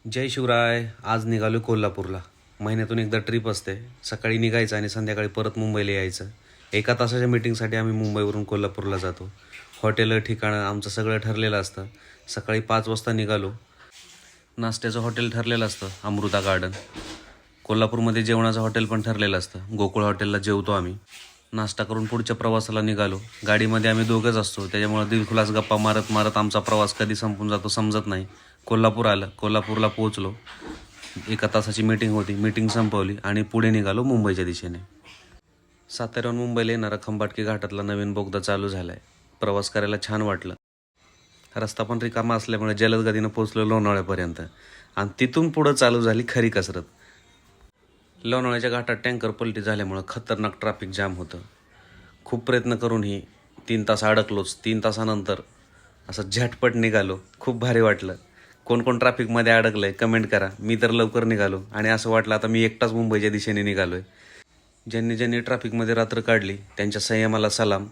जय शिवराय. आज निघालो कोल्हापूरला. महिन्यातून एकदा ट्रिप असते. सकाळी निघायचं आणि संध्याकाळी परत मुंबईला यायचं. 1 तासाच्या मीटिंगसाठी आम्ही मुंबईवरून कोल्हापूरला जातो. हॉटेल ठिकाणं आमचं सगळं ठरलेलं असतं. सकाळी 5 वाजता निघालो. नाश्त्याचं हॉटेल ठरलेलं असतं अमृता गार्डन. कोल्हापूरमध्ये जेवणाचं हॉटेल पण ठरलेलं असतं. गोकुळ हॉटेलला जेवतो आम्ही. नाश्ता करून पुढच्या प्रवासाला निघालो. गाडीमध्ये आम्ही दोघंच असतो, त्याच्यामुळे दिलखुलास गप्पा मारत मारत आमचा प्रवास कधी संपून जातो समजत नाही. कोल्हापूर आलं. कोल्हापूरला पोहोचलो. 1 तासाची मीटिंग होती. मीटिंग संपवली आणि पुढे निघालो मुंबईच्या दिशेने. साताऱ्याहून मुंबईला येणारा खंबाटकी घाटातला नवीन बोगदा चालू झाला आहे. प्रवास करायला छान वाटलं. रस्ता पण रिकामा असल्यामुळे जलद गतीनं पोहोचलो लोणावळ्यापर्यंत आणि तिथून पुढं चालू झाली खरी कसरत. लोणावळ्याच्या घाटात टँकर पलटी झाल्यामुळं खतरनाक ट्रॅफिक जाम होतं. खूप प्रयत्न करूनही 3 तास अडकलोच. 3 तासानंतर असं झटपट निघालो. खूप भारी वाटलं. कोण कोण ट्रॅफिकमध्ये अडकलं आहे कमेंट करा. मी तर लवकर निघालो आणि असं वाटलं आता मी एकटाच मुंबईच्या दिशेने निघालो आहे. ज्यांनी ज्यांनी ट्रॅफिकमध्ये रात्र काढली त्यांच्या संयमाला सलाम.